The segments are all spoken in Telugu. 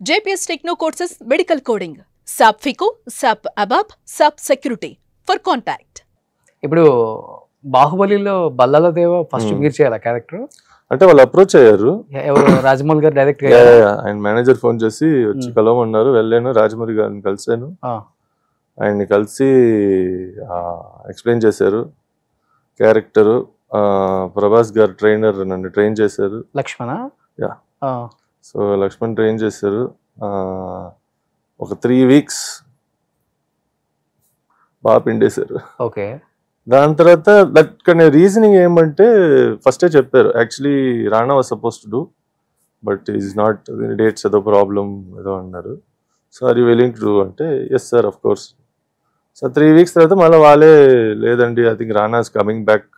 JPS Techno courses medical coding, SAP FICO, SAP ABAP, SAP Security. For contact. ఇప్పుడు బాహుబలిలో బల్లాల దేవ ఫస్ట్ మీరు చేయాలి క్యారెక్టర్ అంటే వాళ్ళు అప్రోచ్ అయ్యారు. ఎవరు రాజమౌళి గారు డైరెక్ట్ గా ఆయన మేనేజర్ ఫోన్ చేసి వచ్చి కలవమన్నారు. వెళ్ళాను, రాజమౌళి గారిని కలిసాను. ఆయన్ని కలిసి ఎక్స్ప్లెయిన్ చేశారు క్యారెక్టరు. ప్రభాస్ గారు ట్రైనర్ నన్ను ట్రైన్ చేశారు. లక్ష్మణ సో లక్ష్మణ్ ట్రైన్ చేశారు. ఒక 3 weeks బాగా పిండేశారు. ఓకే. దాని తర్వాత దట్ కానీ రీజనింగ్ ఏమంటే ఫస్టే చెప్పారు, actually Rana was suppose to do but is not, dates ఏదో ప్రాబ్లం ఏదో అన్నారు. So are you willing to do అంటే yes sir of course. So 3 weeks తర్వాత మళ్ళీ వాళ్ళే లేదండి I think Rana is coming back,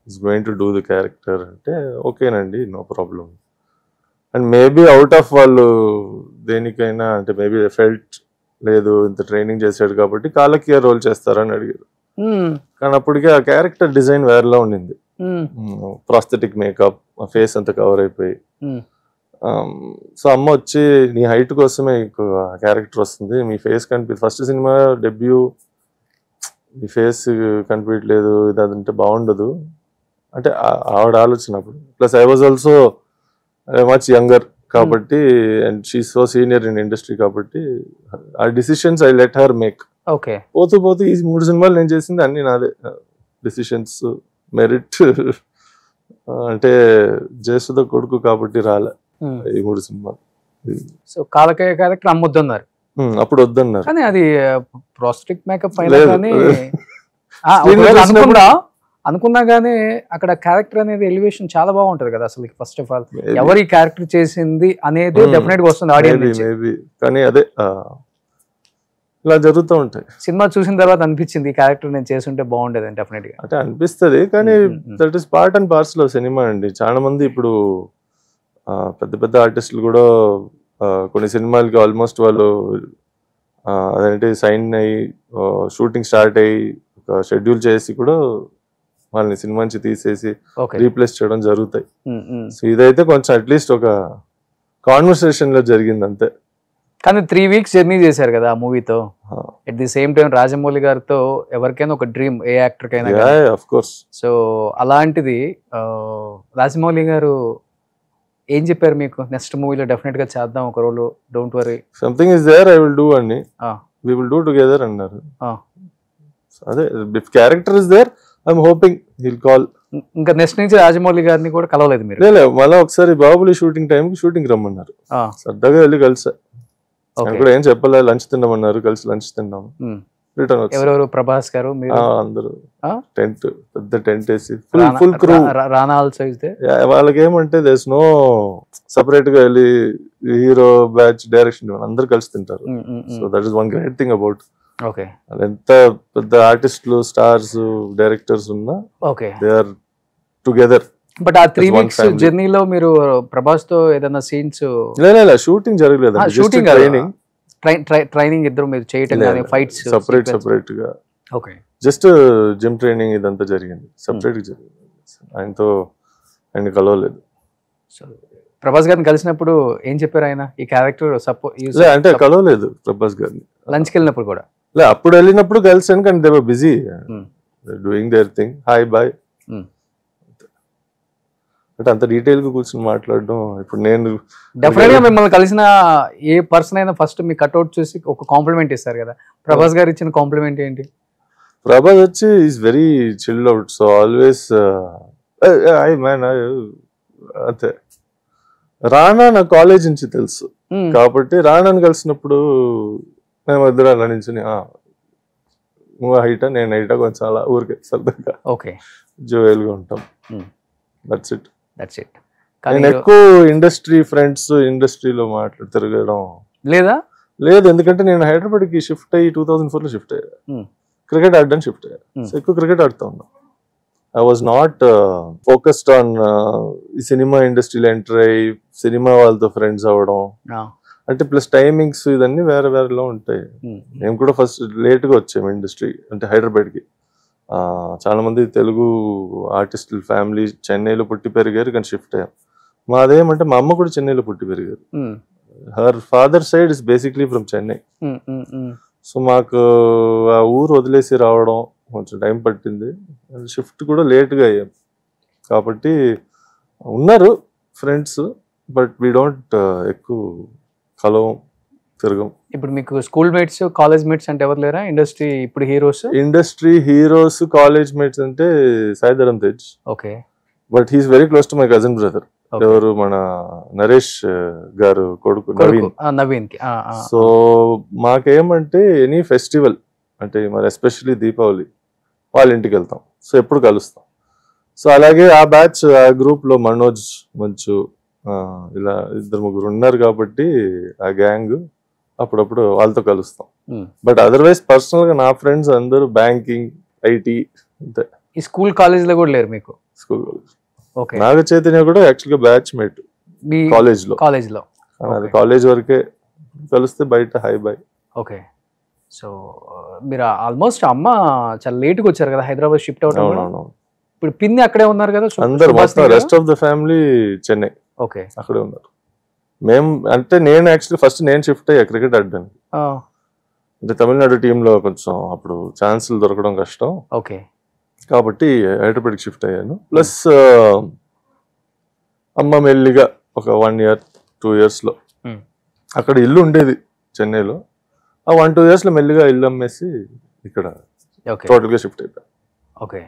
is going to do the character అంటే ఓకేనండి no problem. And maybe out of వాళ్ళు దేనికైనా అంటే మేబీ ఫెల్ట్ లేదు ఇంత ట్రైనింగ్ చేశాడు కాబట్టి కాలకి రోల్ చేస్తారని అడిగారు. కానీ అప్పటికే ఆ క్యారెక్టర్ డిజైన్ వేరేలా ఉండింది. ప్రాస్థెటిక్ మేకప్, ఫేస్ అంతా కవర్ అయిపోయి. సో అమ్మ వచ్చి నీ హైట్ కోసమే క్యారెక్టర్ వస్తుంది, మీ ఫేస్ కనిపి ఫస్ట్ సినిమా డెబ్యూ మీ ఫేస్ కనిపించట్లేదు, ఇది అదంటే బాగుండదు అంటే ఆవిడ ఆలోచన అప్పుడు. Plus I was also much younger కాబట్టి and she so senior in industry కాబట్టి ఆ decisions I let her make. Okay. పోతూ పోతూ ఈ 3 సినిమాలు నేను చేసింది అన్ని నాదే డిసిషన్స్. మెరిట్ అంటే జయసుధ కొడుకు కాబట్టి రాలే ఈ 3 సినిమాలు. సో కాలకేయ క్యారెక్టర్ అమ్మొద్దన్నారు అప్పుడు వద్దన్నారు. కానీ అది ప్రాస్థెటిక్ మేకప్ అనుకున్నా కానీ అక్కడ క్యారెక్టర్ అనేది ఎలివేషన్ చాలా బాగుంటది కదా అసలు. ఫస్ట్ ఆఫ్ ఆల్ ఎవరి క్యారెక్టర్ చేసింది అనేది డెఫినెట్ గా వస్తుంది ఆడియన్స్. కానీ అదే ఇలా జరుగుతూ ఉంటాయి. సినిమా చూసిన తర్వాత అనిపించింది ఈ క్యారెక్టర్ నేను చేస్తుంటే బాగుండేది డెఫినెట్ గా అంటే అనిపిస్తుంది. కానీ that is part and parcel of cinema అండి. చాలా మంది ఇప్పుడు పెద్ద పెద్ద ఆర్టిస్టులు కూడా కొన్ని సినిమాలకి ఆల్మోస్ట్ వాళ్ళు అదేంటి సైన్ అయ్యి షూటింగ్ స్టార్ట్ అయ్యి ఒక షెడ్యూల్ చేసి కూడా వాళ్ళని సినిమా నుంచి తీసేసి రీప్లేస్ చేయడం జరుగుతాయి. సో ఇదైతే కొంచెం అట్లీస్ట్ ఒక కాన్వర్సేషన్ లో జరిగింది అంతే. కానీ 3 weeks జర్నీ చేశారు కదా ఆ మూవీతో. At the same time Rajamouli గారితో ఎవరికైనా ఒక డ్రీమ్, ఏ యాక్టర్ కైనా. Of course. సో అలాంటిది రాజమౌళి గారు ఏం చెప్పారు మీకు? నెక్స్ట్ మూవీలో డెఫినెట్ గా చేద్దాం ఒక role, don't worry, something is there, I will do అని, వి విల్ డూ టుగెదర్ అన్నారు. అదే if character is there I'm hoping he'll call. ఇంకా నెక్స్ట్ నుంచి రాజమౌళి గారిని కూడా కలవలేదు మీరు? లేదు, మళ్ళీ ఒకసారి బాహుబలి షూటింగ్ టైంకి షూటింగ్ రమ్మన్నారు. సరదాగా వెళ్ళి కలిసా. కూడా ఏం చెప్పలే, లంచ్ తిన్నామన్నారు, కలిసి లంచ్ తిన్నాము, రిటర్న్ వచ్చి. ఎవరెవరు? ప్రభాస్ గారు, అందరూ టెంట్, పెద్ద టెంట్ వేసి full crew. Rana also is there. వాళ్ళకి ఏమంటే దేర్స్ నో సపరేట్ గా వెళ్ళి హీరో బ్యాచ్ డైరెక్షన్ అందరు కలిసి తింటారు. So that is one great thing about. Okay. ఎంత పెద్ద ఆర్టిస్టులు, స్టార్స్, డైరెక్టర్స్ ఉన్నా దే ఆర్ టుగెదర్. బట్ ఆ 3 weeks జర్నీలో మీరు ప్రభాస్ తో ఏదైనా సీన్స్? లేదు, షూటింగ్ జరగలేదు. షూటింగ్ ట్రైనింగ్ ఇద్దరు మీరు చేయటం కానీ ఫైట్స్ సెపరేట్ గా. ఓకే. జస్ట్ జిమ్ ట్రైనింగ్ ఇదంతా జరిగింది, సెపరేట్ గా జరిగింది. ఆయనతో ఆయన కలవలేదు. ప్రభాస్ గారిని కలిసినప్పుడు ఏం చెప్పారు ఆయన? ఈ క్యారెక్టర్ అంటే కలవలేదు ప్రభాస్ గారిని. లంచ్కి వెళ్ళినప్పుడు కూడా? అప్పుడు వెళ్ళినప్పుడు కలిసాను కానీ they were busy doing their thing. Hi bye అంటే అంత డీటెయిల్ గా కూర్చొని మాట్లాడడం. ఇప్పుడు నేను డెఫినెట్ గా మిమ్మల్ని కలిసిన ఏ పర్సన్ అయినా ఫస్ట్ మీ కట్అవుట్ చూసి ఒక కాంప్లిమెంట్ ఇస్తారు కదా. ప్రభాస్ గారు ఇచ్చిన కాంప్లిమెంట్ ఏంటి? ప్రభాస్ వచ్చి is very chill out, so always I man అంతే. రానా నా కాలేజ్ నుంచి తెలుసు కాబట్టి రానాని కలిసినప్పుడు మేము ఇద్దరు అలా నించుని నువ్వు హైటా నేను హైటా కొంచెం అలా ఊరికే సరదాగా జోయల్గా ఉంటాం. That's it. నేను ఎక్కువ ఇండస్ట్రీ ఫ్రెండ్స్, ఇండస్ట్రీలో తిరగడం లేదు. ఎందుకంటే నేను హైదరాబాద్కి షిఫ్ట్ అయ్యి 2004లో షిఫ్ట్ అయ్యా. క్రికెట్ ఆడడానికి షిఫ్ట్ అయ్యా. సో ఎక్కువ క్రికెట్ ఆడుతూ ఉన్నా. I was not focused on ఈ సినిమా ఇండస్ట్రీలో ఎంటర్ అయ్యి సినిమా వాళ్ళతో ఫ్రెండ్స్ అవ్వడం అంటే. ప్లస్ టైమింగ్స్ ఇదన్నీ వేరే వేరేలో ఉంటాయి. మేము కూడా ఫస్ట్ లేట్గా వచ్చాము ఇండస్ట్రీ అంటే హైదరాబాద్కి. చాలా మంది తెలుగు ఆర్టిస్టుల ఫ్యామిలీ చెన్నైలో పుట్టి పెరిగారు కానీ షిఫ్ట్ అయ్యాం. మాదేమంటే మా అమ్మ కూడా చెన్నైలో పుట్టి పెరిగారు. Her father side is basically from Chennai. So మాకు ఆ ఊరు వదిలేసి రావడం కొంచెం టైం పట్టింది. షిఫ్ట్ కూడా లేట్గా అయ్యాం కాబట్టి ఉన్నారు ఫ్రెండ్స్, బట్ వీ డోంట్ ఎక్కువ కలవం, తిరగం. ఇప్పుడు మీకు స్కూల్ మేట్స్, కాలేజ్ మేట్స్ అంటే ఎవరు లేరా? ఇండస్ట్రీ ఇప్పుడు heroes, industry heroes, college mates అంటే Saidharam Tej. Okay. But he's very close to my cousin brother. ఎవరు? మన నరేష్ గారు కొడుకు నవీన్ కి. సో మాకేమంటే ఎనీ ఫెస్టివల్ అంటే మరి ఎస్పెషల్లీ దీపావళి వాళ్ళ ఇంటికి వెళ్తాం. సో ఎప్పుడు కలుస్తాం. సో అలాగే ఆ బ్యాచ్, ఆ గ్రూప్ లో మనోజ్, మంచు, ఇలా 2-3 ఉన్నారు కాబట్టి ఆ గ్యాంగ్ అప్పుడప్పుడు వాళ్ళతో కలుస్తాం. బట్ అదర్వైజ్ పర్సనల్ గా నా ఫ్రెండ్స్ అందరూ బ్యాంకింగ్, ఐటీ అంతే. ఈ స్కూల్ కాలేజ్ లో కూడా లేరు మీకు? School college. Okay. Naga Chaitanya కూడా యాక్చువల్ గా బ్యాచ్ మేట్ కాలేజ్ లో. అది కాలేజ్ వరకే కలిస్తే, బయట హై బై. ఓకే. సో మీరు ఆల్మోస్ట్ అమ్మ చాలా లేట్గా వచ్చారు కదా హైదరాబాద్ షిఫ్ట్ అవడం. ఇప్పుడు పిన్ని అక్కడే ఉన్నారు కదా అందరు, మొత్తం rest of the family Chennai. Okay, అక్కడే ఉన్నారు. మేము అంటే నేను యాక్చువల్లీ ఫస్ట్ నేను షిఫ్ట్ అయ్యా క్రికెట్ ఆడడానికి. అంటే తమిళనాడు టీంలో కొంచెం అప్పుడు ఛాన్సులు దొరకడం కష్టం. ఓకే. కాబట్టి హైదరాబాద్కి షిఫ్ట్ అయ్యాను. ప్లస్ అమ్మ మెల్లిగా ఒక 1 year 2 years లో, అక్కడ ఇల్లు ఉండేది చెన్నైలో, ఆ 1-2 years లో మెల్లిగా ఇల్లు అమ్మేసి ఇక్కడ టోటల్గా షిఫ్ట్ అయిపోయాను. ఓకే.